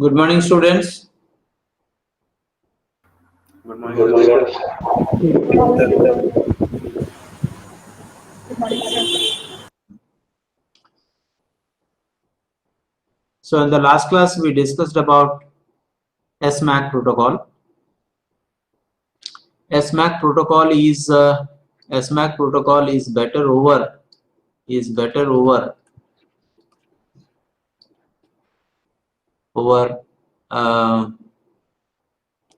Good morning, students. Good morning, sir. So in the last class, we discussed about SMAC protocol. SMAC protocol is better over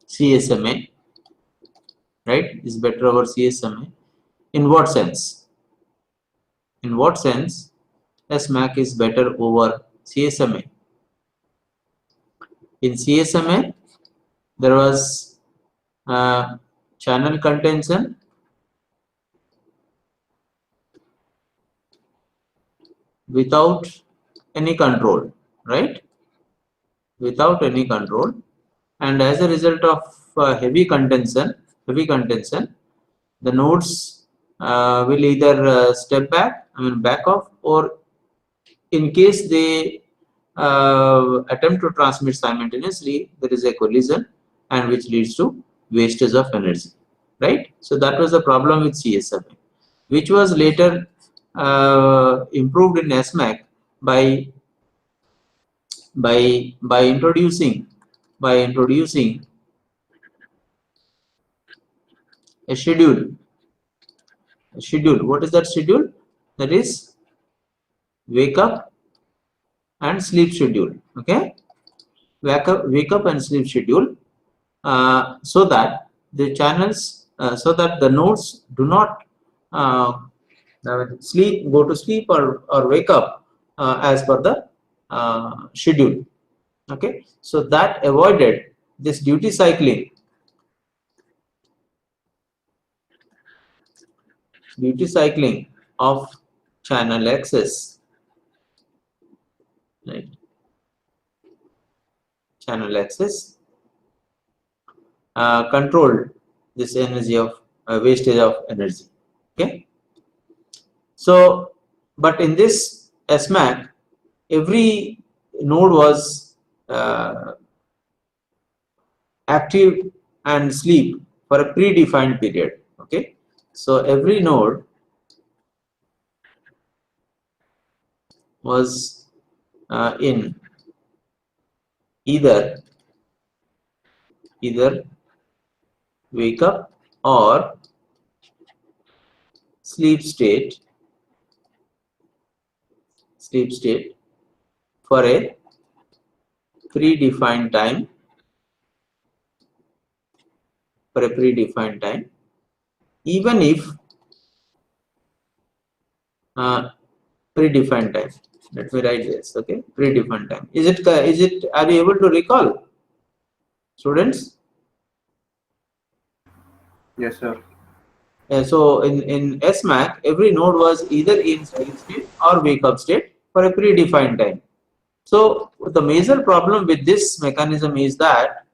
CSMA, right? Is better over CSMA. In what sense? In what sense SMAC is better over CSMA? In CSMA, there was channel contention without any control, right? Without any control, and as a result of heavy contention, the nodes will either back off, or in case they attempt to transmit simultaneously, there is a collision, and which leads to wastage of energy, right? So that was the problem with CSMA, which was later improved in SMAC by introducing a schedule. What is that schedule? That is wake up and sleep schedule. Okay, wake up and sleep schedule, so that the channels, so that the nodes do not go to sleep or wake up as per the schedule. Okay, so that avoided this duty cycling of channel access, right? Channel access controlled this energy of wastage of energy. Okay, so but in this SMAC, every node was active and sleep for a predefined period. Okay, so every node was in either wake up or sleep state for a predefined time, even if predefined time. Let me write this. Okay, predefined time. Is it? Are you able to recall, students? Yes, sir. So in SMAC, every node was either in sleep state or wake up state for a predefined time. So the major problem with this mechanism is that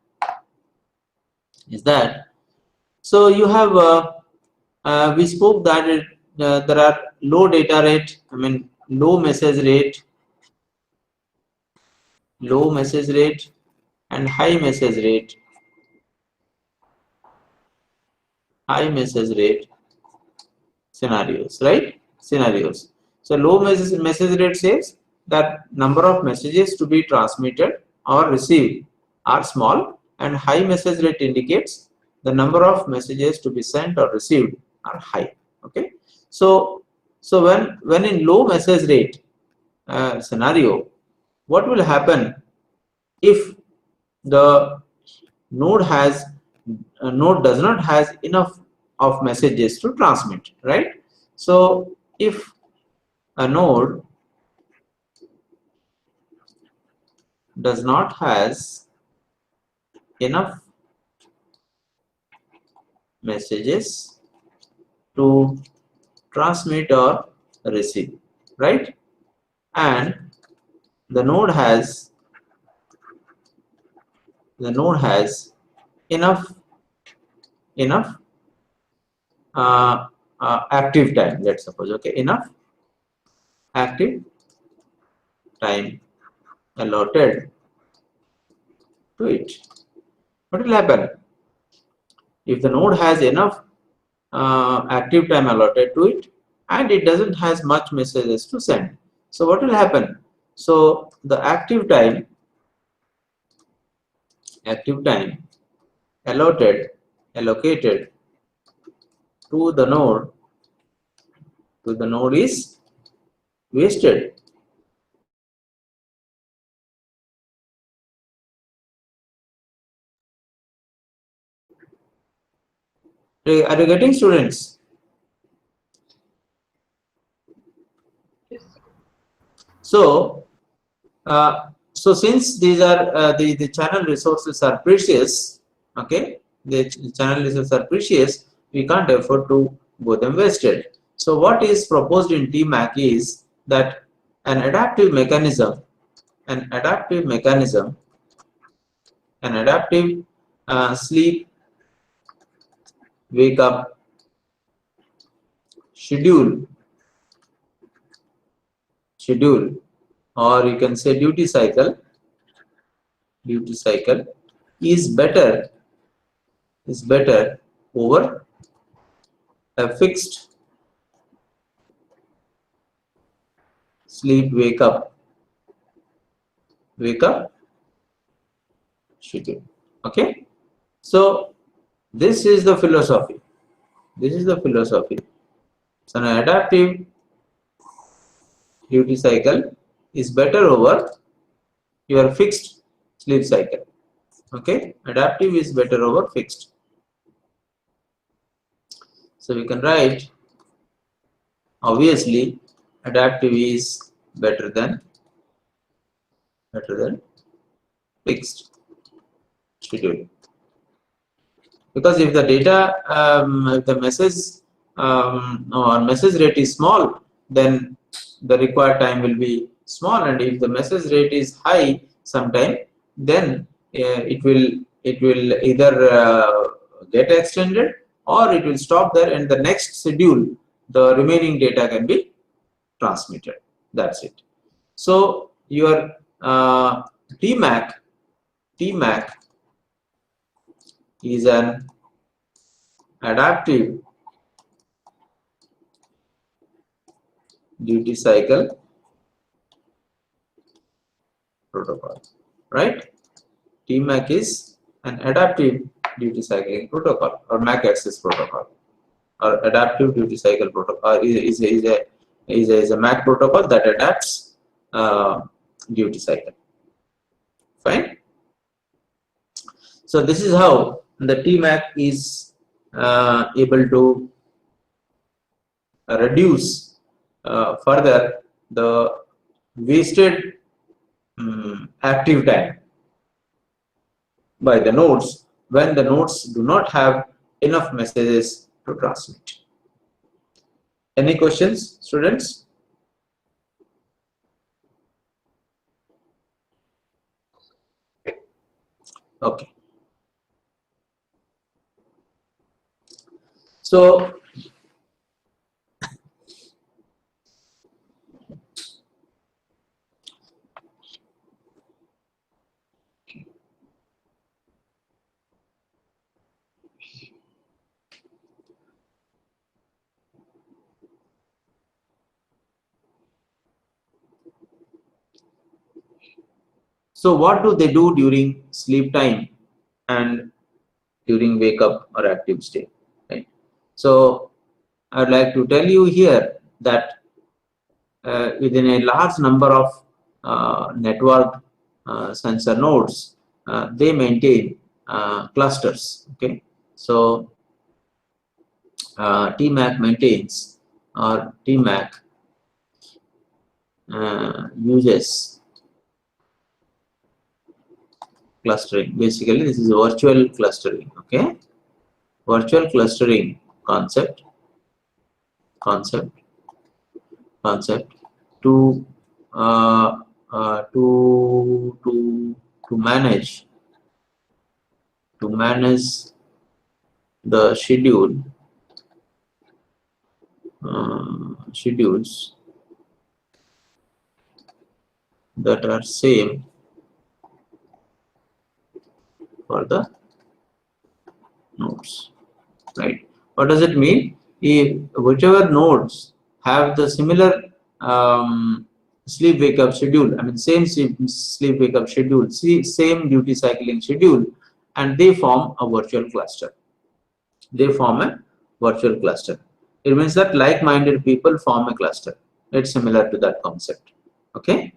so you have we spoke that there are low data rate, low message rate, and high message rate scenarios, right? So low message rate says that number of messages to be transmitted or received are small, and high message rate indicates the number of messages to be sent or received are high. Okay, so when in low message rate scenario, what will happen if the node does not has enough of messages to transmit, right? So if a node does not has enough messages to transmit or receive, right? And the node has enough active time, let's suppose. Okay, enough active time allotted to it. What will happen? If the node has enough active time allotted to it and it doesn't has much messages to send, so what will happen? So the active time allocated to the node is wasted. Are you getting, students? So since these are the channel resources are precious, okay, the channel resources are precious, we can't afford to go them wasted. So what is proposed in TMAC is that an adaptive mechanism sleep wake up schedule, or you can say duty cycle is better over a fixed sleep wake up schedule. Okay, so this is the philosophy. So an adaptive duty cycle is better over your fixed sleep cycle. Okay, adaptive is better over fixed. So we can write, obviously adaptive is better than fixed schedule, because if the data if the message rate is small, then the required time will be small, and if the message rate is high sometime, then it will either get extended or it will stop there, and the next schedule the remaining data can be transmitted. That's it. So your TMAC is an adaptive duty cycle protocol, right? TMAC is an adaptive duty cycling protocol, or MAC access protocol, or adaptive duty cycle protocol is a MAC protocol that adapts duty cycle. Fine. So this is how the TMAC is able to reduce further the wasted active time by the nodes when the nodes do not have enough messages to transmit. Any questions, students? Okay. So what do they do during sleep time and during wake up or active state, right? So I'd like to tell you here that within a large number of network sensor nodes, they maintain clusters. Okay, so TMAC maintains, or TMAC uses clustering. Basically, this is virtual clustering. Okay, virtual clustering concept to manage the schedules that are same for the nodes, right? What does it mean? If whichever nodes have the similar sleep wake up schedule, I mean same sleep wake up schedule, same duty cycling schedule, and they form a virtual cluster. They form a virtual cluster. It means that like-minded people form a cluster. It's similar to that concept. Okay.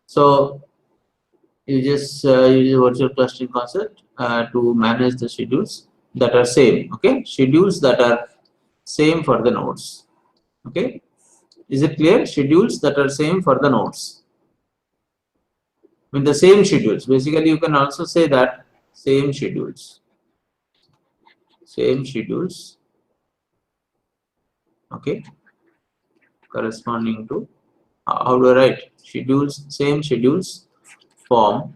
So you just use a virtual clustering concept to manage the schedules that are same. Okay, schedules that are same for the nodes. Okay, is it clear? Schedules that are same for the nodes. With the same schedules, basically you can also say that same schedules. Same schedules. Okay, corresponding to how do I write? Schedules, same schedules form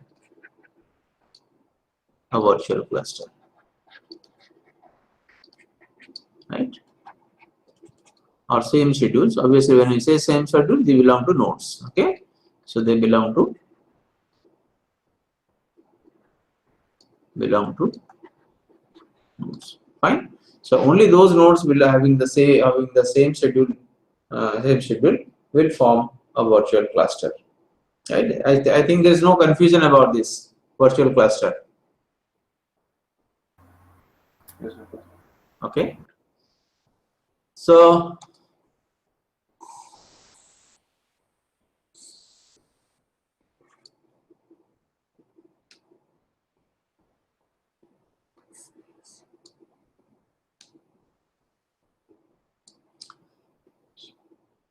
a virtual cluster, right? Or same schedules. Obviously, when we say same schedule, they belong to nodes. Okay, so they belong to nodes. Fine. So only those nodes will having the same schedule, will form a virtual cluster. Right? I think there is no confusion about this virtual cluster. Yes, sir. Okay. So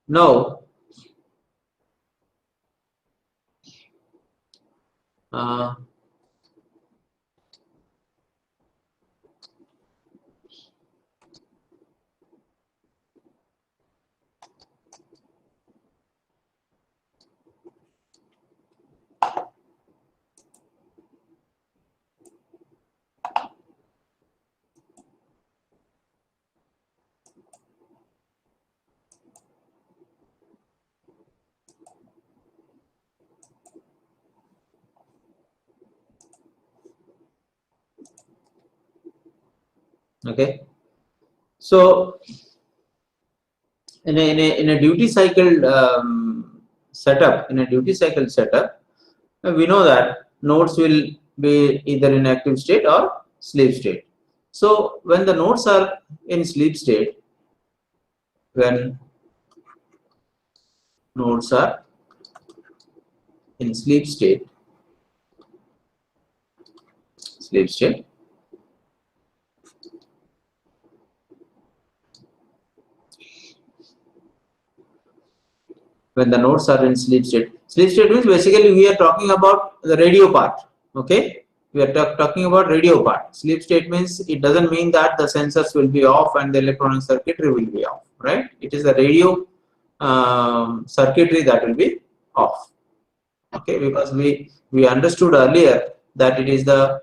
now okay. So in a duty cycle setup, we know that nodes will be either in active state or sleep state. So when the nodes are in sleep state, when nodes are in sleep state, when the nodes are in sleep state means basically we are talking about the radio part. Okay, we are talking about radio part. Sleep state means it doesn't mean that the sensors will be off and the electronic circuitry will be off, right? It is the radio circuitry that will be off. Okay, because we understood earlier that it is the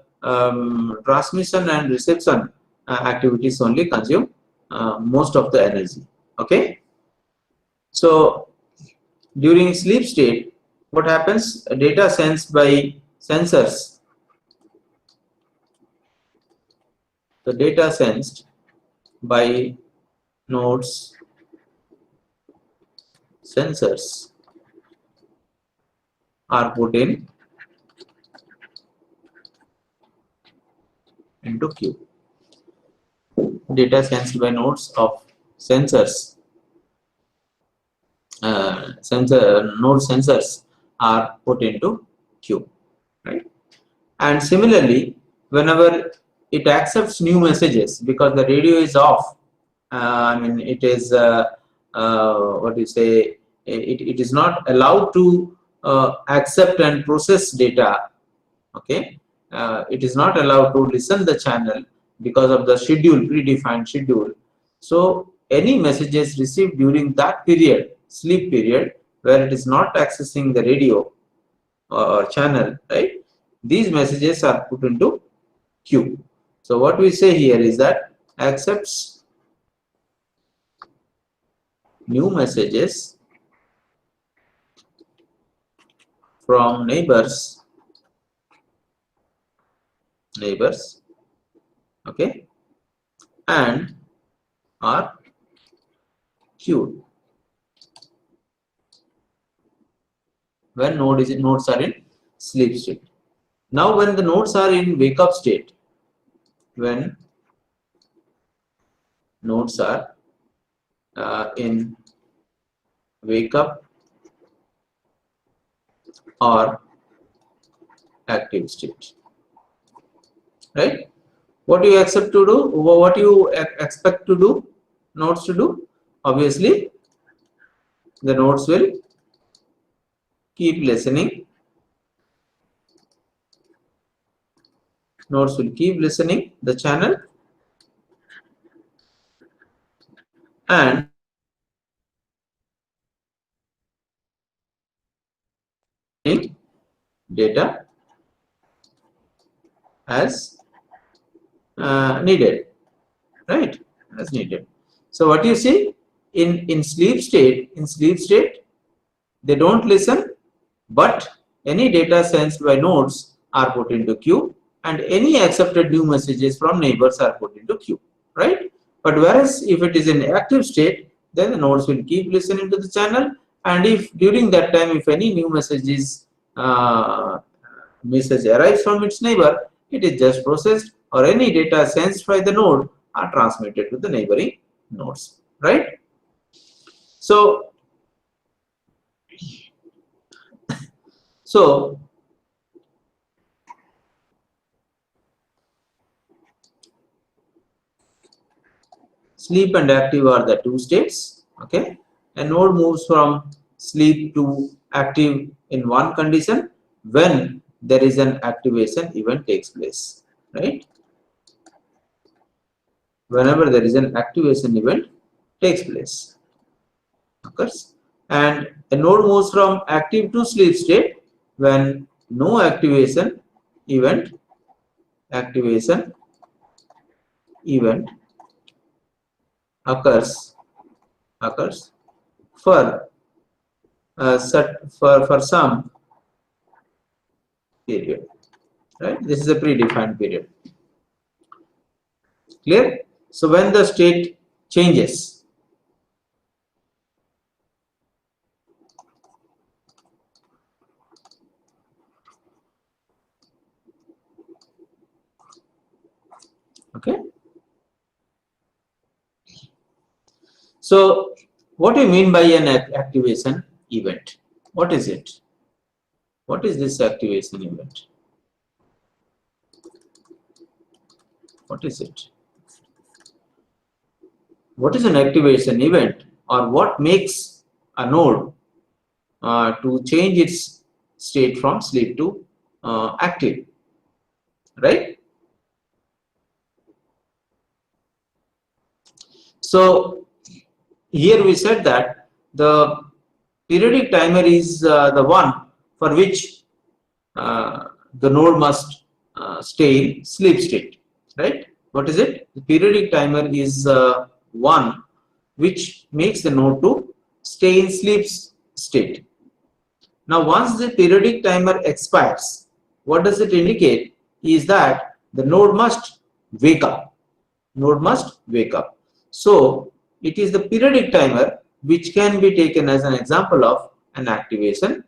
transmission and reception activities only consume most of the energy. Okay, so during sleep state, what happens? Data sensed by sensors. The data sensed by nodes sensors are put into queue. Data sensed by nodes of sensors, node sensors are put into queue, right? And similarly, whenever it accepts new messages, because the radio is off, I mean it is what do you say? It is not allowed to accept and process data. Okay, it is not allowed to listen the channel because of the schedule, predefined schedule. So any messages received during that period, sleep period, where it is not accessing the radio or channel, right? These messages are put into queue. So what we say here is that accepts new messages from neighbors neighbors, okay, and are queued when nodes are in sleep state. Now when the nodes are in wake up state, when nodes are in wake up or active state, right? What do you accept to do? What do you expect to do? Nodes to do? Obviously, the nodes will keep listening. Nodes will keep listening the channel and data as needed, right? As needed. So what you see in sleep state, they don't listen, but any data sensed by nodes are put into queue, and any accepted new messages from neighbors are put into queue, right? But whereas if it is in active state, then the nodes will keep listening to the channel, and if during that time if any new message arrives from its neighbor, it is just processed, or any data sensed by the node are transmitted to the neighboring nodes, right? So sleep and active are the two states, okay? A node moves from sleep to active in one condition when there is an activation event takes place, right? Whenever there is an activation event takes place, occurs. And a node moves from active to sleep state when no activation event occurs for for some period, right? This is a predefined period. Clear? So when the state changes, okay? So what do you mean by an activation event? What is it? What is this activation event? What is it? What is an activation event, or what makes a node to change its state from sleep to active, right? So here we said that the periodic timer is the one for which the node must stay in sleep state, right? What is it? The periodic timer is one which makes the node to stay in sleep state. Now once the periodic timer expires, what does it indicate is that the node must wake up. So it is the periodic timer which can be taken as an example of an activation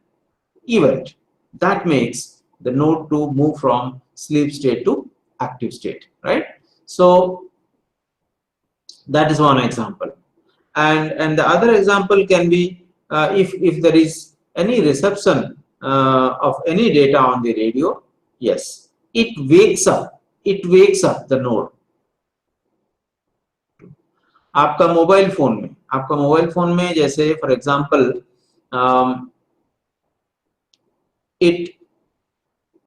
event that makes the node to move from sleep state to active state, right? So that is one example, and the other example can be if there is any reception of any data on the radio, yes, it wakes up the node. आपका mobile phone में जैसे for example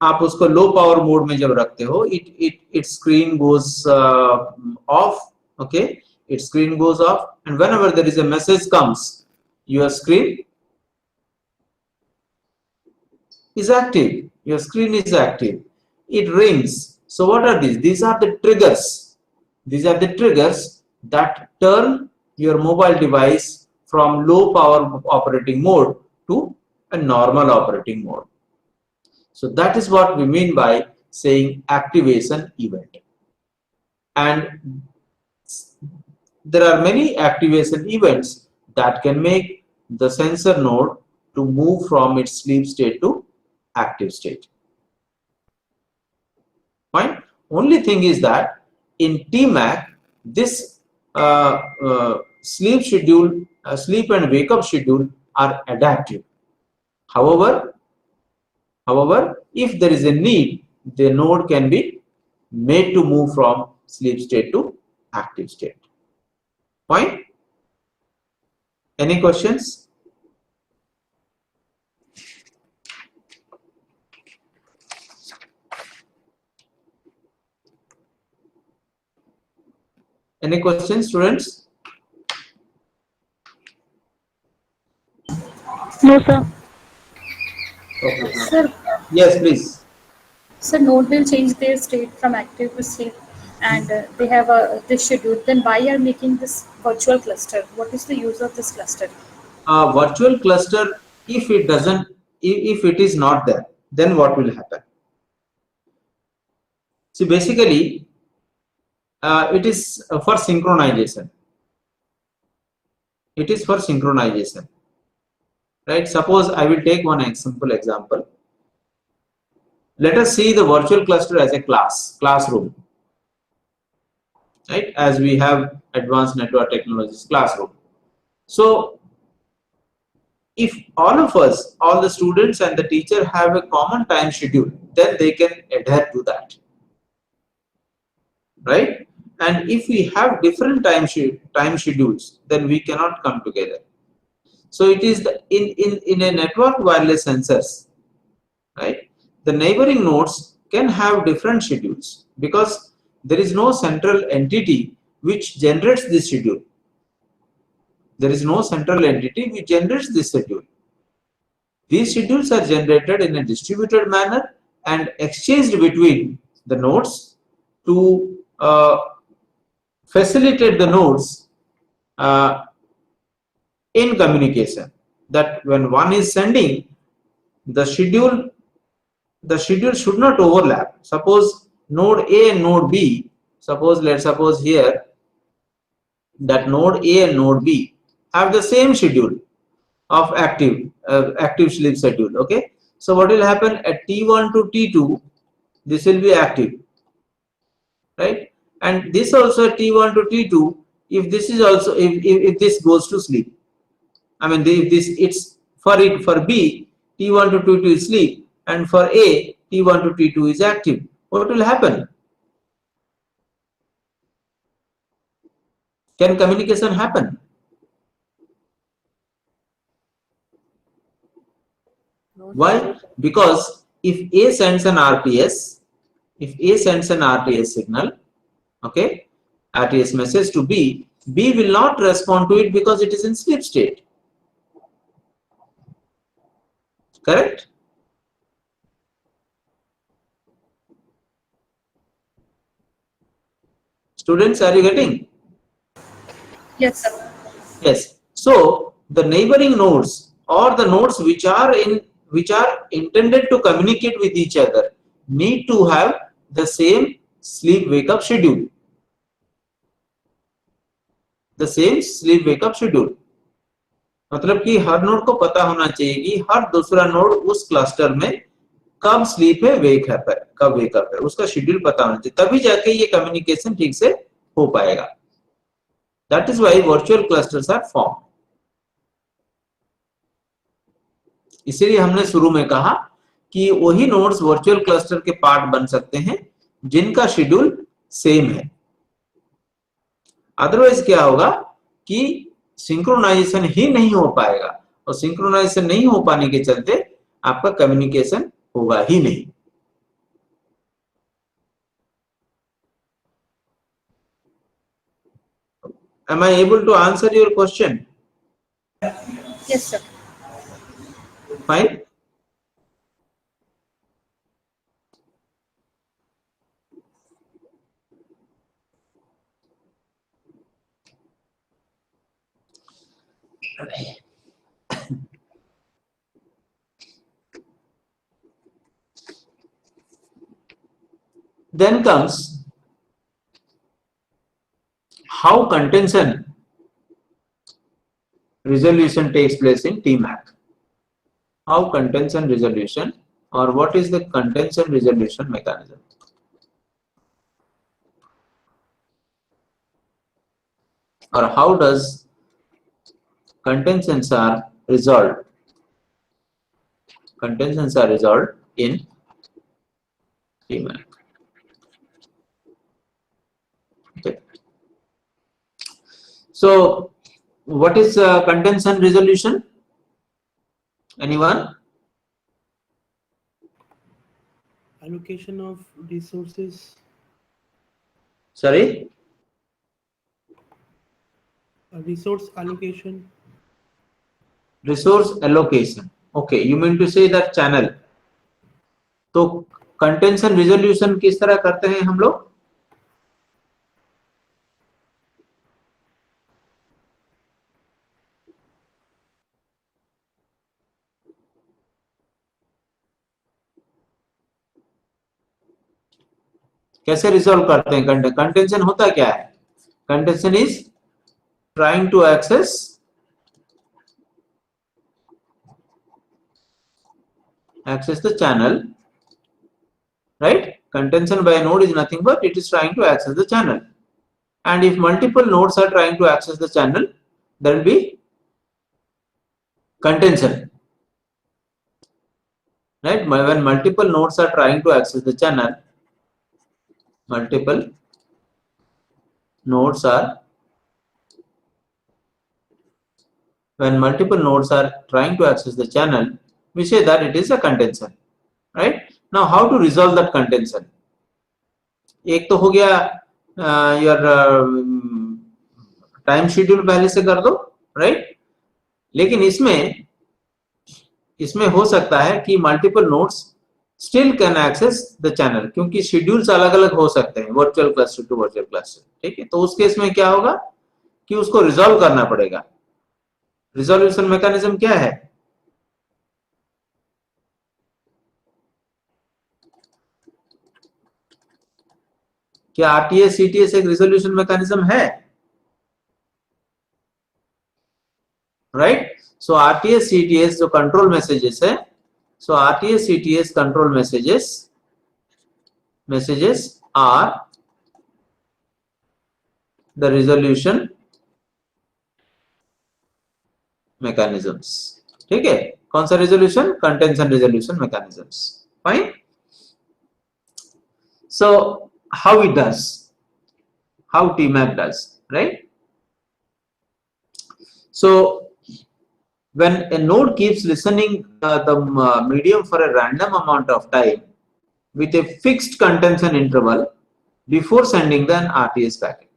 आप उसको low power mode में जब रखते हो, it screen goes off, okay, it screen goes off, and whenever there is a message comes, your screen is active, your screen is active, it rings. So what are these? These are the triggers that turn your mobile device from low power operating mode to a normal operating mode. So that is what we mean by saying activation event. And there are many activation events that can make the sensor node to move from its sleep state to active state. Fine. Only thing is that in TMAC, this sleep schedule, sleep and wake up schedule are adaptive. However, if there is a need, the node can be made to move from sleep state to active state. Fine. Any questions? Any questions, students? No, sir. Okay. Sir, Yes, please. node will change their state from active to sleep, and they have this schedule. Then why are making this virtual cluster? What is the use of this cluster? Virtual cluster, if it doesn't, if it is not there, then what will happen? See, basically, it is for synchronization. It is for synchronization, right? Suppose I will take one simple example. Let us see the virtual cluster as a classroom, right? As we have advanced network technologies classroom. So if all of us, all the students and the teacher have a common time schedule, then they can adhere to that, right? And if we have different time schedules, then we cannot come together. So it is in a network wireless sensors, right? The neighboring nodes can have different schedules because there is no central entity which generates this schedule. There is no central entity which generates this schedule. These schedules are generated in a distributed manner and exchanged between the nodes to facilitate the nodes in communication. That when one is sending, the schedule should not overlap. Suppose node A and node B, let's suppose here that node A and node B have the same schedule of active sleep schedule. Okay, so what will happen at T1 to T2, this will be active, right? And this also T1 to T2, if this is also if this goes to sleep, I mean if this it's for B, T1 to T2 is sleep, and for A, T1 to T2 is active. What will happen? Can communication happen? Why? Because if A sends an RTS, signal, okay, RTS message to B, B will not respond to it because it is in sleep state. Correct? Students, are you getting? Yes, sir. Yes. So the neighboring nodes or the nodes which are intended to communicate with each other need to have the same sleep wake up schedule. The same sleep wake up schedule. मतलब कि हर node को पता होना चाहिए कि हर दूसरा node उस cluster में कब स्लीप है, कब वेकअप है, उसका शेड्यूल पता होना चाहिए, तभी जाके ये कम्युनिकेशन ठीक से हो पाएगा. That is why virtual clusters are formed. इसीलिए हमने शुरू में कहा कि वही नोड्स वर्चुअल क्लस्टर के पार्ट बन सकते हैं जिनका शेड्यूल सेम है. अदरवाइज क्या होगा कि सिंक्रोनाइजेशन ही नहीं हो पाएगा, और सिंक्रोनाइजेशन नहीं हो पाने के चलते आपका कम्युनिकेशन होगा ही नहीं. Am I able to answer your question? Yes, sir. Fine. Then comes how contention resolution takes place in TMAC. How contention resolution, or what is the contention resolution mechanism? Or how does contentions are resolved? Contentions are resolved in TMAC. Okay. So, what is contention resolution? Anyone? Allocation of resources. Sorry? Resource allocation. Resource allocation. Okay, you mean to say that channel. तो contention resolution किस तरह करते हैं हम लोग? कैसे resolve करते हैं? कंटेंशन होता क्या है? Contention is trying to access the channel, right? Contention by a node is nothing but it is trying to access the channel, and if multiple nodes are trying to access the channel, there will be contention, right? When multiple nodes are trying to access the channel, multiple nodes are trying to access the channel, we say that it is a contention, right? Now how to resolve that contention? एक तो हो गया your time schedule पहले से कर दो, right? लेकिन इसमें हो सकता है कि multiple nodes still can access the channel, क्योंकि शेड्यूल्स अलग अलग हो सकते हैं virtual cluster to virtual cluster, ठीक है? तो उस केस में क्या होगा कि उसको रिजॉल्व करना पड़ेगा। रिजोल्यूशन मैकेनिज्म क्या है? क्या आरटीएस सीटीएस एक रिजोल्यूशन मैकेनिज्म है? राइट? सो आरटीएस सीटीएस जो कंट्रोल मैसेजेस है, so RTS CTS control messages are the resolution mechanisms, ठीक है? कौन सा resolution? Contention resolution mechanisms, fine? So how it does, how TMAC does, right? So when a node keeps listening the medium for a random amount of time with a fixed contention interval before sending the RTS packet,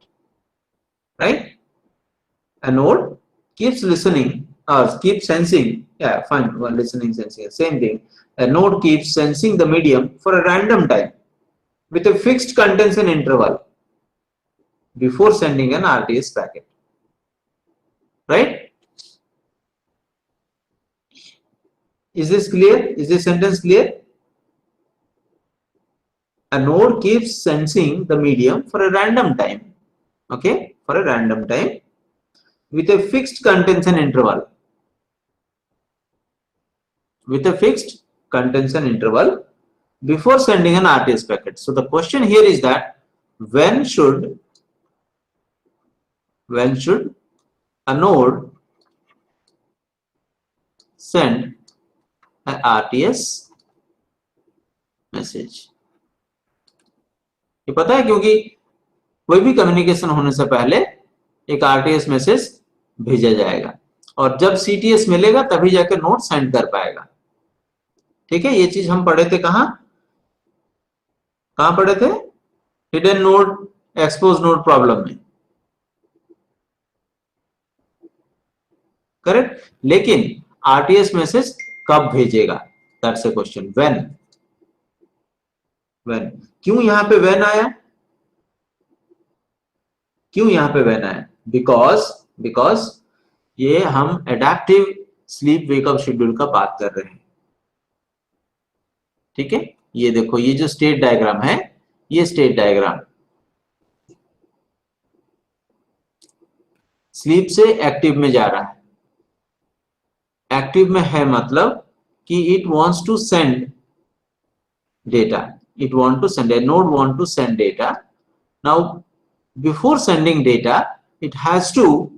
right? A node keeps listening or keeps sensing, yeah, fine, one listening, sensing, same thing. A node keeps sensing the medium for a random time with a fixed contention interval before sending an RTS packet, right? Is this clear? Is this sentence clear? A node keeps sensing the medium for a random time, okay, for a random time with a fixed contention interval, before sending an RTS packet. So the question here is that when should a node send an RTS message? ये पता है, क्योंकि कोई भी communication होने से पहले एक आरटीएस मैसेज भेजा जाएगा और जब सीटीएस मिलेगा तभी जाकर नोड सेंड कर पाएगा, ठीक है? ये चीज हम पढ़े थे, कहां पढ़े थे? Hidden node expose node problem में, करेक्ट? लेकिन आरटीएस मैसेज कब भेजेगा? That's a question. व्हेन क्यों यहां पे व्हेन आया? बिकॉज ये हम एडेप्टिव स्लीप वेकअप शेड्यूल का बात कर रहे हैं, ठीक है? ये देखो, ये जो स्टेट डायग्राम है ये स्टेट डायग्राम। स्लीप से एक्टिव में जा रहा है, एक्टिव में है मतलब कि it wants to send data, it want to send, a node want to send data. Now before sending data it has to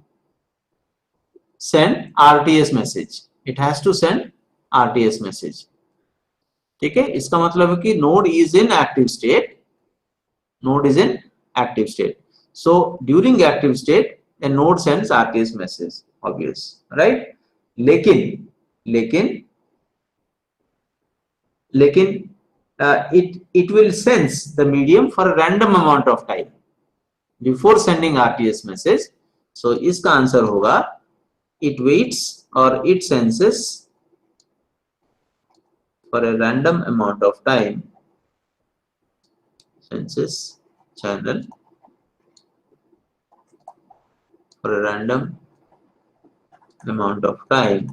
send RTS message, it has to send RTS message। ठीक है, इसका मतलब है कि node is in active state, node is in active state, so during active state a node sends RTS message, obvious, right? लेकिन it will sense the medium for a random amount of time before sending RTS message। so इसका answer होगा it waits or it senses for a random amount of time, senses channel for a random amount of time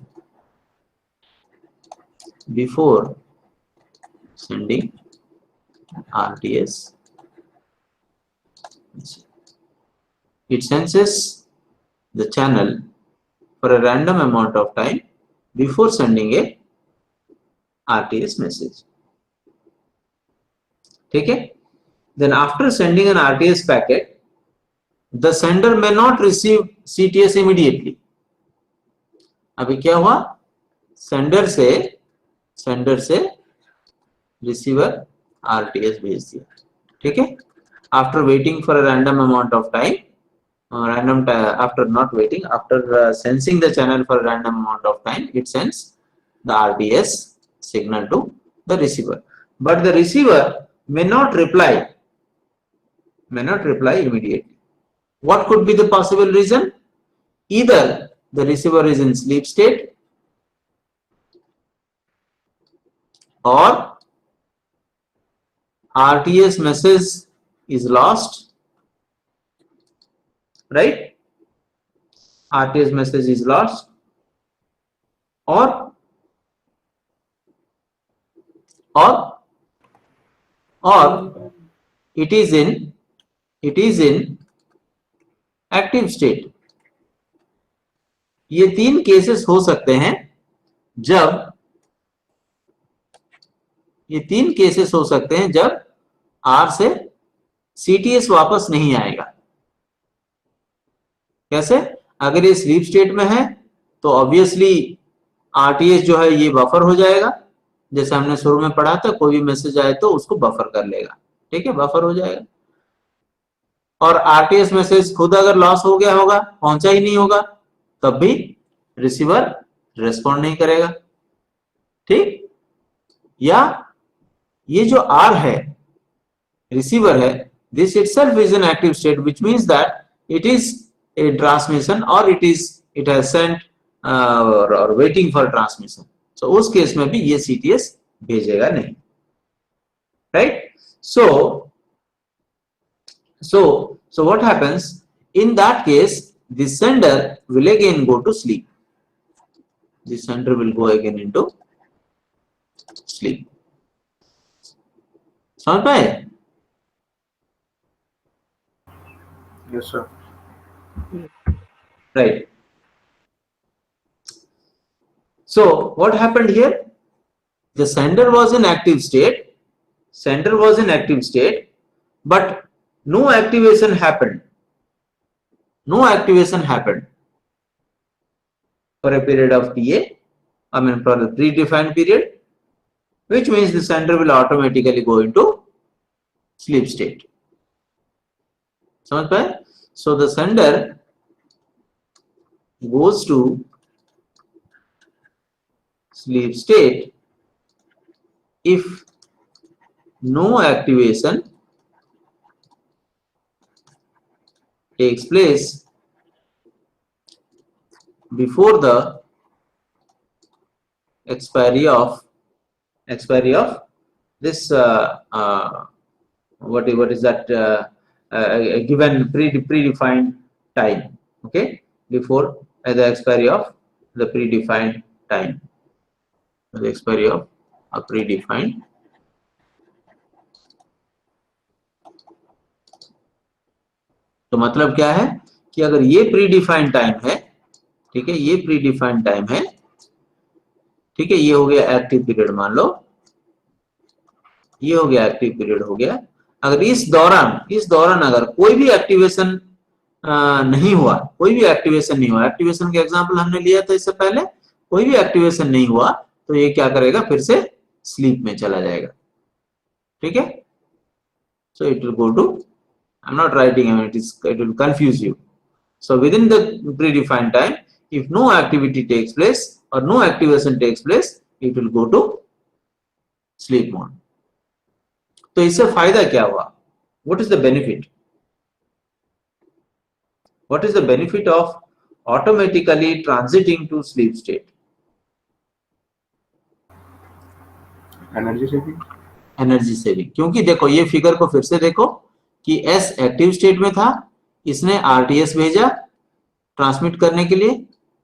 before sending RTS message. It senses the channel for a random amount of time before sending a RTS message। ठीक है, then after sending an RTS packet the sender may not receive CTS immediately। अभी क्या हुआ, sender से receiver RTS भेज दिया, ठीक है, after waiting for a random amount of time, after not waiting, after sensing the channel for a random amount of time, it sends the RTS signal to the receiver, but the receiver may not reply immediately। what could be the possible reason? Either the receiver is in sleep state or RTS message is lost, right? RTS message is lost, or it is in active state। ये तीन cases हो सकते हैं जब R से CTS वापस नहीं आएगा। कैसे? अगर ये स्लीप स्टेट में है तो ऑब्वियसली RTS जो है ये बफर हो जाएगा, जैसे हमने शुरू में पढ़ा था, कोई भी मैसेज आए तो उसको बफर कर लेगा, ठीक है, बफर हो जाएगा। और RTS मैसेज खुद अगर लॉस हो गया होगा, पहुंचा ही नहीं होगा, तब भी रिसीवर रेस्पॉन्ड नहीं करेगा, ठीक। या ये जो R है, रिसीवर है, this itself is an active state, which means that it is a transmission or it has sent or waiting for transmission। so उस केस में भी ये CTS भेजेगा नहीं, right? so what happens in that case? The sender will again go to sleep, the sender will go again into sleep। समझ पाए? Yes, sir. Right. So what happened here? The sender was in active state, but no activation happened for a period of TA, I mean for the predefined period, which means the sender will automatically go into sleep state। समझ पाए? So the sender goes to sleep state if no activation takes place before the expiry of this what is that a given predefined time, okay, before the expiry of the predefined time, the expiry of a predefined तो मतलब क्या है कि अगर ये predefined time है, ठीक है, ये प्री डिफाइंड टाइम है, ठीक है, ये हो गया एक्टिव पीरियड, मान लो ये हो गया एक्टिव पीरियड हो गया। अगर इस दौरान अगर कोई भी एक्टिवेशन नहीं हुआ, कोई भी एक्टिवेशन नहीं हुआ, एक्टिवेशन के एग्जांपल हमने लिया था इससे पहले, कोई भी एक्टिवेशन नहीं हुआ तो ये क्या करेगा, फिर से स्लीप में चला जाएगा, ठीक है। So it will go to, I am not writing, it will confuse you. So within the predefined time, if no activity takes place or no activation takes place, it will go to sleep mode. तो इससे फायदा क्या हुआ? What is the benefit? What is the benefit of automatically transiting to sleep state? Energy saving. Energy saving, क्योंकि देखो ये figure को फिर से देखो कि S एक्टिव स्टेट में था, इसने RTS भेजा ट्रांसमिट करने के लिए,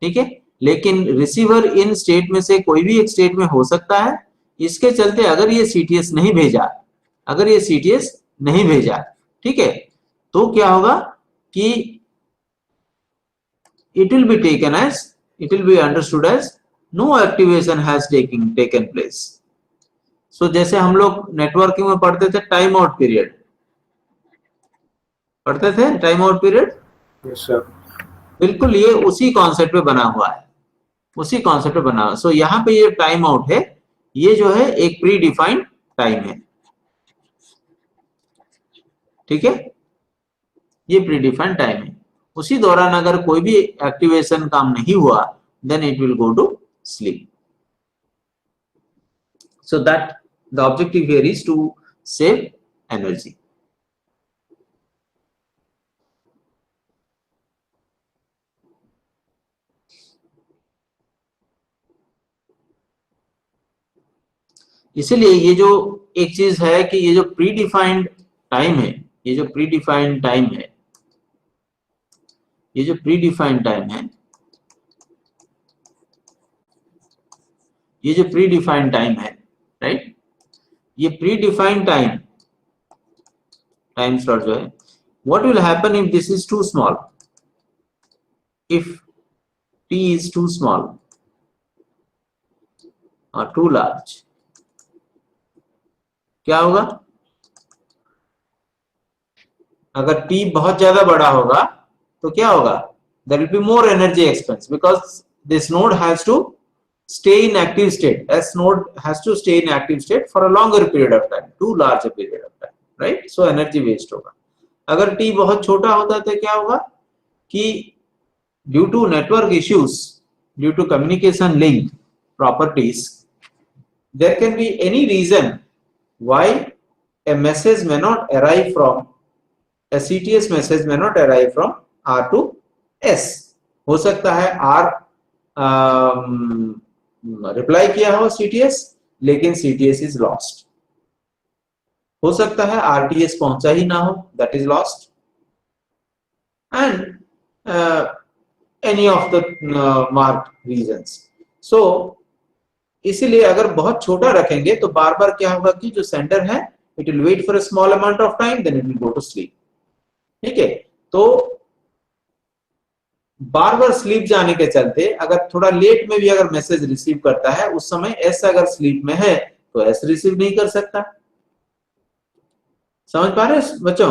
ठीक है, लेकिन रिसीवर इन स्टेट में से कोई भी एक स्टेट में हो सकता है, इसके चलते अगर ये CTS नहीं भेजा, अगर ये CTS नहीं भेजा, ठीक है, तो क्या होगा कि it will be taken as, it will be understood as no activation has taken place. So जैसे हम लोग नेटवर्किंग में पढ़ते थे टाइम आउट पीरियड, पढ़ते थे time out period, yes sir. बिल्कुल ये उसी कॉन्सेप्ट पे बना हुआ है, उसी कॉन्सेप्ट पे बना हुआ है। सो यहाँ पे ये टाइम आउट है, ये जो है एक प्री डिफाइंड टाइम है, ठीक है, ये प्री डिफाइंड टाइम है। उसी दौरान अगर कोई भी एक्टिवेशन काम नहीं हुआ, then it will go to sleep. So that the objective here is to save energy. इसीलिए ये जो एक चीज है कि ये जो प्री डिफाइंड टाइम है, ये जो प्री डिफाइंड टाइम है, ये जो प्री डिफाइंड टाइम है, ये जो प्री डिफाइंड टाइम है, राइट, ये प्री डिफाइंड टाइम स्लॉट जो है, what will happen if this is too small, if t is too small or too large, क्या होगा? अगर t बहुत ज्यादा बड़ा होगा तो क्या होगा? There will be more energy expense because this node has to stay in active state. S node has to stay in active state for a longer period of time, too large a period of time, right? So energy waste होगा। अगर t बहुत छोटा होता तो क्या होगा कि due to network issues, due to communication link properties, there can be any reason why a message may not arrive from, a CTS message may not arrive from R to S। हो सकता है R reply किया हो CTS, लेकिन CTS is lost। हो सकता है RTS पहुंचा ही ना हो, that is lost, and any of the marked reasons। So इसीलिए अगर बहुत छोटा रखेंगे तो बार बार क्या होगा कि जो सेंडर है, it will wait for a small amount of time, then it will go to sleep, ठीक है। तो बार बार स्लीप जाने के चलते अगर थोड़ा लेट में भी अगर मैसेज रिसीव करता है, उस समय S अगर स्लीप में है तो S रिसीव नहीं कर सकता। समझ पा रहे हैं बच्चों?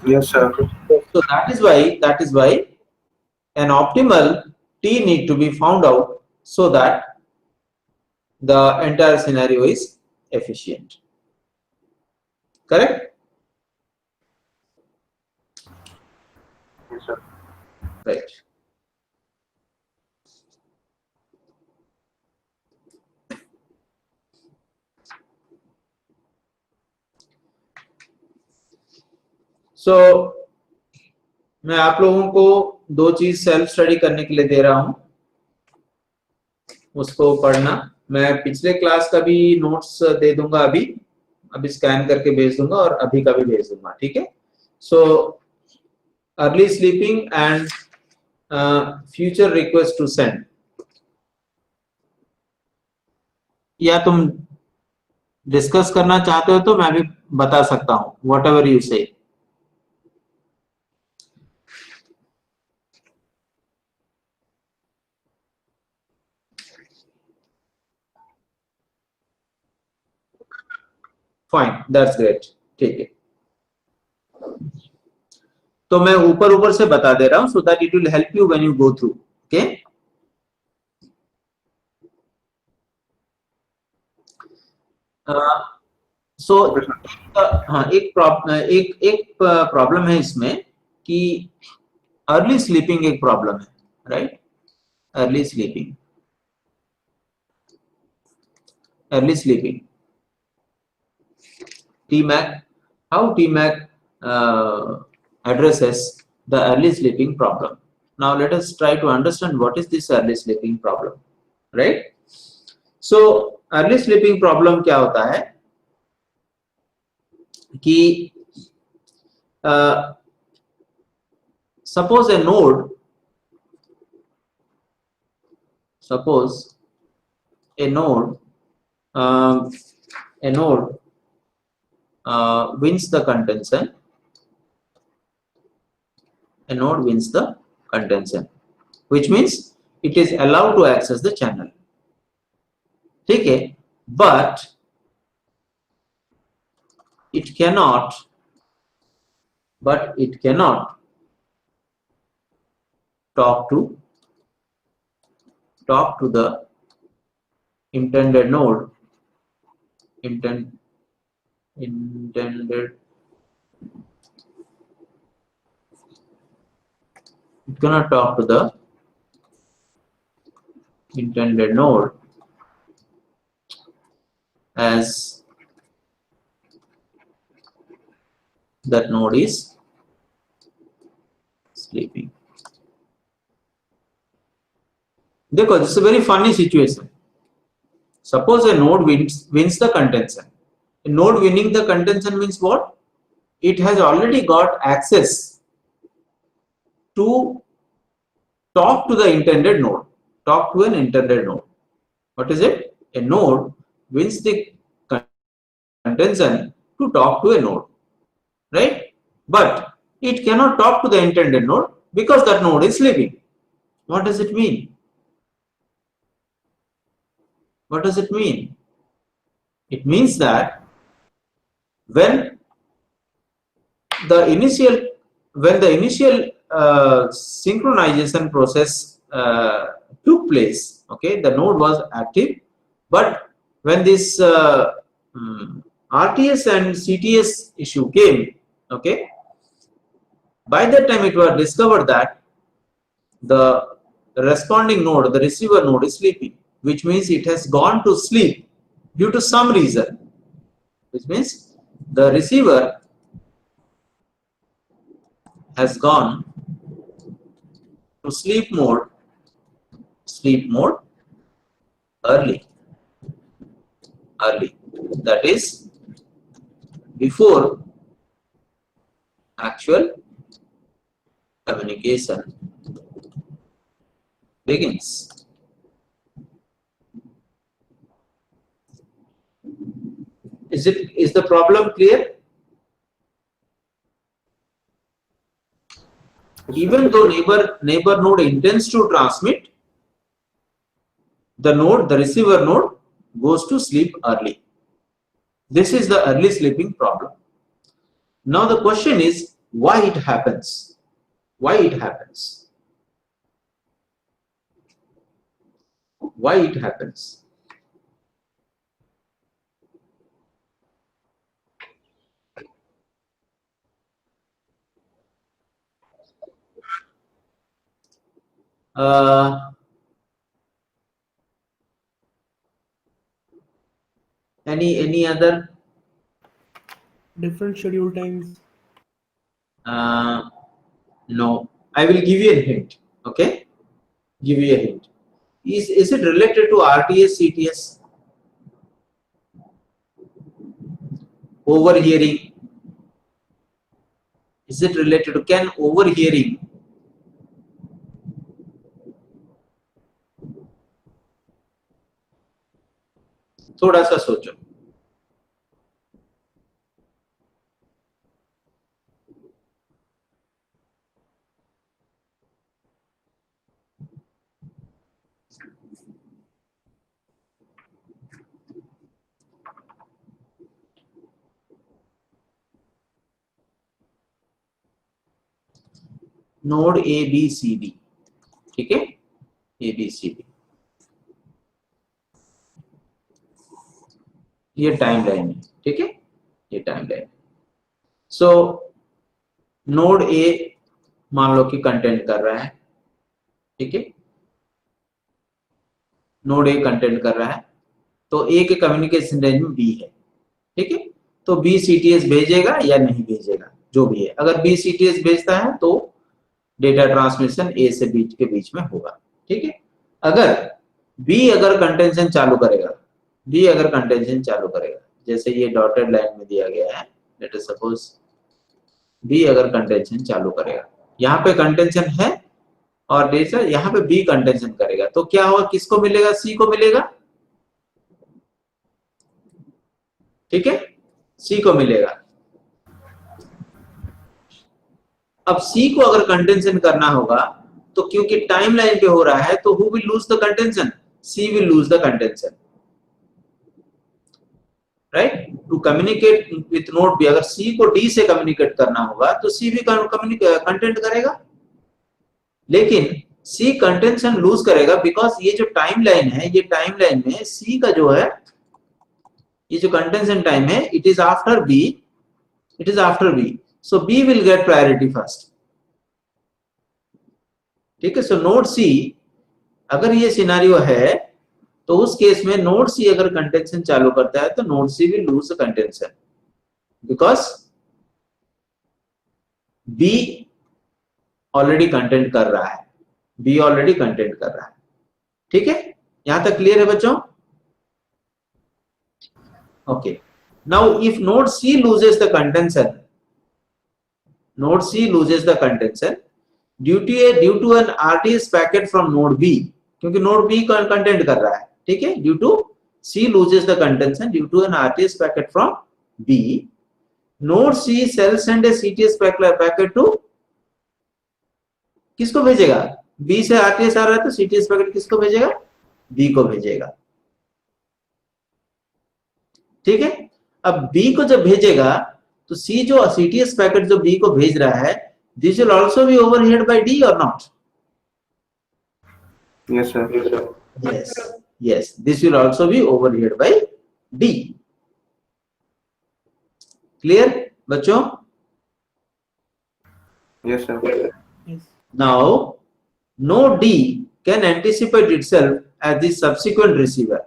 Yes sir. So that is why an optimal T need to be found out so that the entire scenario is efficient. Correct? Yes sir. Right. So मैं आप लोगों को दो चीज सेल्फ स्टडी करने के लिए दे रहा हूं, उसको पढ़ना। मैं पिछले क्लास का भी नोट्स दे दूंगा, अभी स्कैन करके भेज दूंगा और अभी का भी भेज दूंगा, ठीक है। So early sleeping and future request to send, या तुम डिस्कस करना चाहते हो तो मैं भी बता सकता हूं, व्हाट एवर यू से, फाइन, दैट्स ग्रेट, ठीक है। तो मैं ऊपर ऊपर से बता दे रहा हूं so that it will help you when you go through, okay. So Okay, sir. हाँ, एक प्रॉब्लम है इसमें कि अर्ली स्लीपिंग एक प्रॉब्लम है, right. Early sleeping, early sleeping. TMAC, how TMAC addresses the early sleeping problem. Now let us try to understand what is this early sleeping problem, right? So early sleeping problem क्या होता है कि suppose a node a node um, a node wins the contention. A node wins the contention, which means it is allowed to access the channel. ठीक है, but it cannot talk to the intended node, intended, it cannot talk to the intended node as that node is sleeping. देखो, this is a very funny situation. Suppose a node wins the contention. A node winning the contention means what? It has already got access to talk to the intended node, talk to an intended node. What is it? A node wins the contention to talk to a node, right? But it cannot talk to the intended node because that node is sleeping. What does it mean? What does it mean? It means that when the initial synchronization process took place, okay, the node was active, but when this RTS and CTS issue came, okay, by that time it was discovered that the responding node, the receiver node, is sleeping, which means it has gone to sleep due to some reason, which means the receiver has gone to sleep mode early, that is before actual communication begins. Is the problem clear? Even though neighbor node intends to transmit, the receiver node goes to sleep early. This is the early sleeping problem. Now the question is why it happens. Why it happens? Why it happens? Any other? Different schedule times. No, I will give you a hint. Okay, give you a hint. Is it related to RTS, CTS? Overhearing? Is it related to, can overhearing थोड़ा सा सोचो. Node A B C D, ठीक है, A B C D, ये timeline है, ठीक है, ये टाइमलाइन। सो नोड ए मान लो कि कंटेंट कर रहा है, ठीक है, नोड ए कंटेंट कर रहा है, तो ए के कम्युनिकेशन रेंज में बी है, ठीक है, तो बी सीटीएस भेजेगा या नहीं भेजेगा, जो भी है। अगर बी सीटीएस भेजता है तो डेटा ट्रांसमिशन ए से बी के बीच में होगा, ठीक है। अगर बी अगर कंटेंशन चालू करेगा, बी अगर कंटेंशन चालू करेगा, जैसे ये डॉटेड लाइन में दिया गया है, लेट अस सपोज बी अगर कंटेंशन चालू करेगा, यहाँ पे कंटेंशन है और डेटा यहाँ पे बी कंटेंशन करेगा, तो क्या होगा, किसको मिलेगा, सी को मिलेगा, ठीक है, सी को मिलेगा। अब सी को अगर कंटेंशन करना होगा तो क्योंकि टाइमलाइन पे हो रहा है, तो who will lose the contention, C will lose the contention, right. To communicate with node B, अगर सी को डी से कम्युनिकेट करना होगा तो सी भी कंटेंट करेगा, लेकिन सी कंटेंशन लूज करेगा बिकॉज ये जो टाइमलाइन है, ये टाइमलाइन में सी का जो है, ये जो कंटेंशन टाइम है, it is after B, it is after B, so B will get priority first, ठीक है। सो नोड सी, अगर ये सिनेरियो है तो उस केस में नोड सी अगर कंटेंशन चालू करता है तो node C will lose the contention because B already content कर रहा है, बी ऑलरेडी कंटेंट कर रहा है, ठीक है, यहां तक क्लियर है बच्चों? Okay, now if node C loses the contention, node C loses the contention due to an RTS packet from node B, क्योंकि node B कंटेंट कर रहा है, ठीक है, due to C loses the contention due to an RTS packet from B, node C shall send a CTS packet to, किसको भेजेगा, B से RTS आ रहा है तो CTS पैकेट किसको भेजेगा, B को भेजेगा, ठीक है। अब B को जब भेजेगा तो C जो CTS पैकेट जो B को भेज रहा है, this will also be overhead by D और not? Yes, sir. Yes, sir. Yes, yes, this will also be overhead by D. Clear, बच्चों? Yes, sir. Yes. Now, node D can anticipate itself as the subsequent receiver.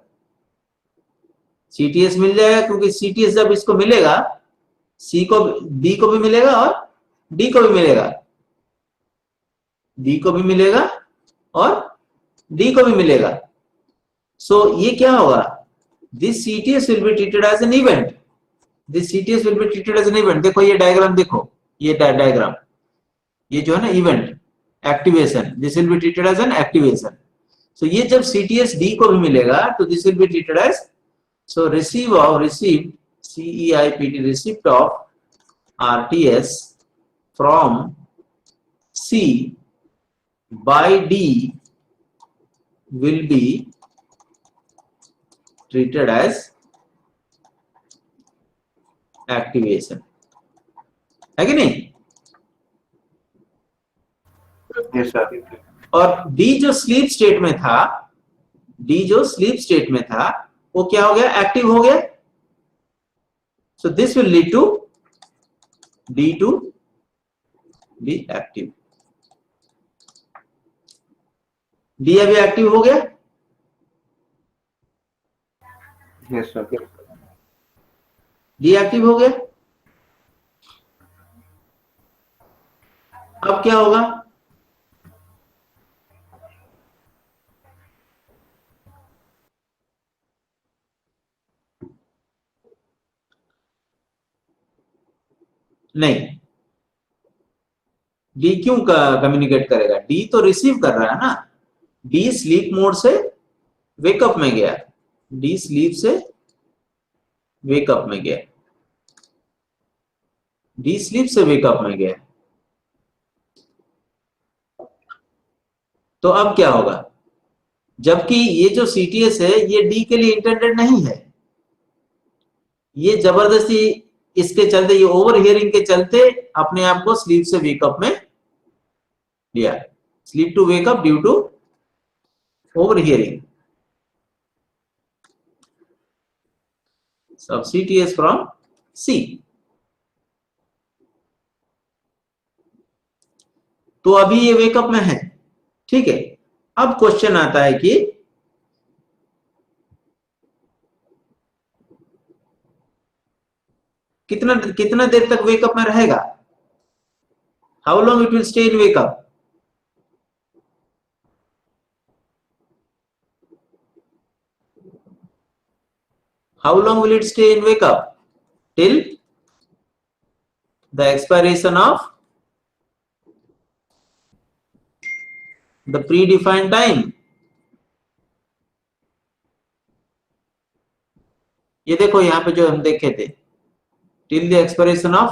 CTS मिल जाएगा, क्योंकि CTS जब इसको मिलेगा, C को, B को भी मिलेगा और D को भी मिलेगा, B को भी मिलेगा और D को भी मिलेगा। So ये क्या होगा, this CTS will be treated as an event, this CTS will be treated as an event। देखो ये डायग्राम, देखो ये डायग्राम, ये जो है ना event activation, this will be treated as an activation। So ये जब CTS D को भी मिलेगा तो this will be treated as, so received CEIPT, receipt of RTS from C by D will be treated as activation, है कि नहीं? Yes, sir. और D जो स्लीप स्टेट में था, D जो स्लीप स्टेट में था, वो क्या हो गया, एक्टिव हो गया। So this will lead to D to be active, D अभी एक्टिव हो गया, Yes, sir. D एक्टिव हो गया। अब क्या होगा, नहीं, डी क्यों कम्युनिकेट करेगा, डी तो रिसीव कर रहा है ना, डी स्लीप मोड से वेकअप में गया, डी स्लीप से वेकअप में गया, डी स्लीप से वेकअप में गया। तो अब क्या होगा, जबकि ये जो सीटीएस है ये डी के लिए इंटेंडेड नहीं है, ये जबरदस्ती इसके चलते, ये ओवर हियरिंग के चलते अपने आप को स्लीप से वेकअप में Yeah, sleep to wake up due to overhearing. So CTS from C. तो अभी ये वेकअप में है, ठीक है। अब क्वेश्चन आता है कि कितना कितना देर तक वेकअप में रहेगा, how long it will stay in wake up. How long will it stay in wake up? Till the expiration of the predefined time. ये देखो यहाँ पे जो हम देखे थे, till the expiration of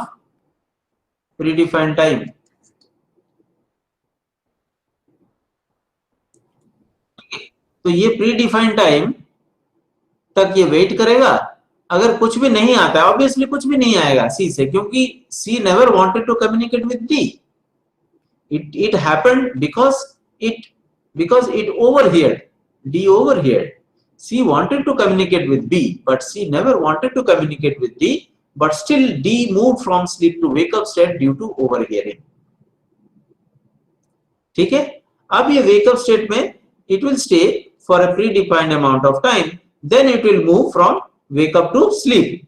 predefined time. तो ये predefined time तक ये वेट करेगा। अगर कुछ भी नहीं आता है, ऑब्वियसली कुछ भी नहीं आएगा सी से, क्योंकि C never wanted to communicate with D. It happened because it overheard, D overheard. C wanted to communicate with B, but C never wanted to communicate with D, but still D moved from sleep to wake up state due to overhearing. ठीक है। अब ये wake up state में it will stay for a predefined amount of time, then it will move from wake up to sleep,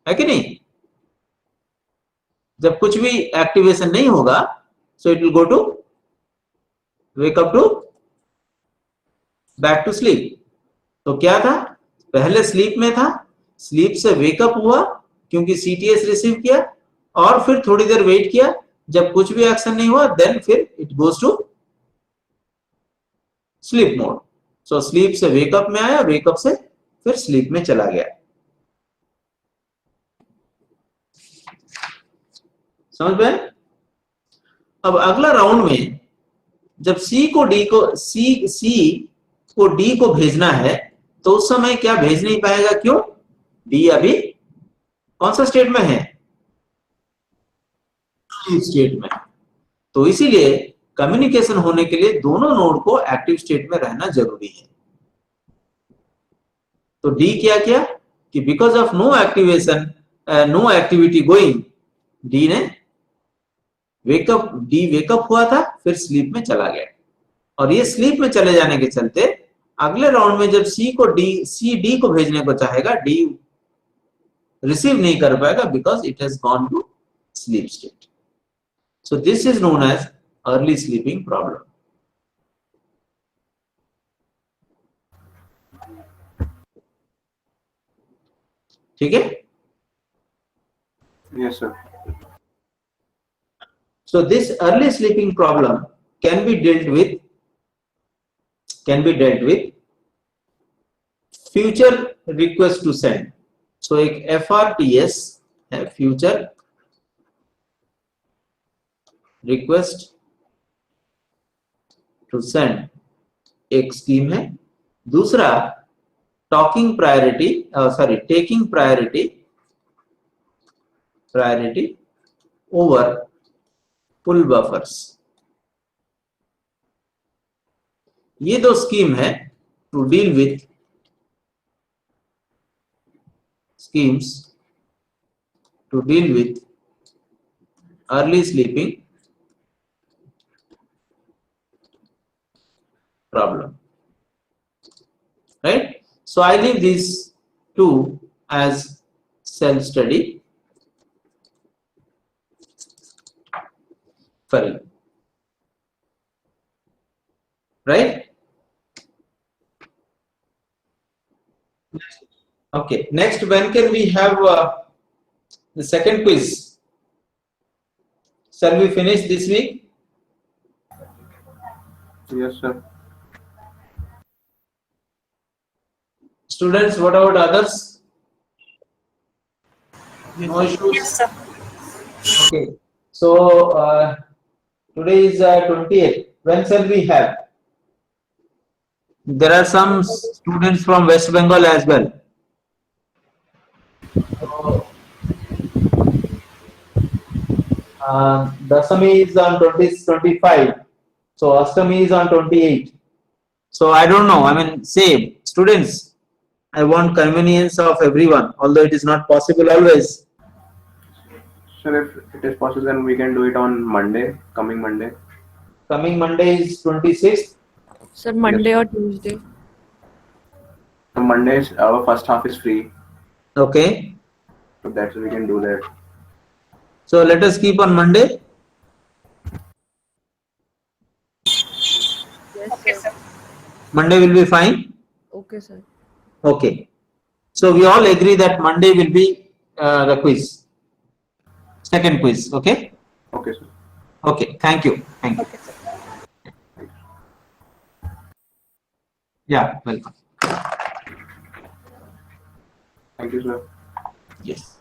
है कि नहीं। जब कुछ भी एक्टिवेशन नहीं होगा, so it will go to wake up to back to sleep. तो क्या था, पहले स्लीप में था, स्लीप से वेकअप हुआ क्योंकि सीटीएस रिसीव किया, और फिर थोड़ी देर वेट किया, जब कुछ भी एक्शन नहीं हुआ, देन फिर it goes to sleep mode. So sleep से वेकअप में आया, वेकअप से फिर स्लीप में चला गया। समझ में। अब अगला राउंड में जब सी को डी को भेजना है, तो उस समय क्या भेज नहीं पाएगा, क्यों, डी अभी कौन सा स्टेट में है, स्टेट में। तो इसीलिए कम्युनिकेशन होने के लिए दोनों नोड को एक्टिव स्टेट में रहना जरूरी है। तो डी क्या किया कि because of no activation, no activity going, D ने वेकअप हुआ था, फिर स्लीप में चला गया। और ये स्लीप में चले जाने के चलते अगले राउंड में जब सी डी को भेजने को चाहेगा, डी रिसीव नहीं कर पाएगा because it has gone to sleep state. So this is known as early sleeping problem. ठीक है। Yes, sir. So this early sleeping problem can be dealt with future request to send. So एक FRTS है, future request to send, एक scheme है। दूसरा taking priority over pull buffers। ये दो scheme है to deal with early sleeping problem, right. So I leave this to as self study for you, right? Okay, next, when can we have the second quiz? Shall we finish this week? Yes, sir. Students, what about others? No issues? Yes, sir. Okay, so today is 28th. When shall we have? There are some students from West Bengal as well. So, Dasami is on 25. So Astami is on 28. So I don't know. I mean, say students, I want convenience of everyone, although it is not possible always. Sir, if it is possible, then we can do it on Monday, coming Monday. Coming Monday is 26th. Sir, Monday or Tuesday. So Monday, our first half is free, Okay. so that's we can do that. So let us keep on Monday. Yes, Okay, sir. sir. Monday will be fine. Okay, sir. Okay. So we all agree that Monday will be the quiz. Second quiz. Okay. Okay, sir. Okay. Thank you. Thank you. Okay, sir. Yeah. Welcome. Thank you, sir. Yes.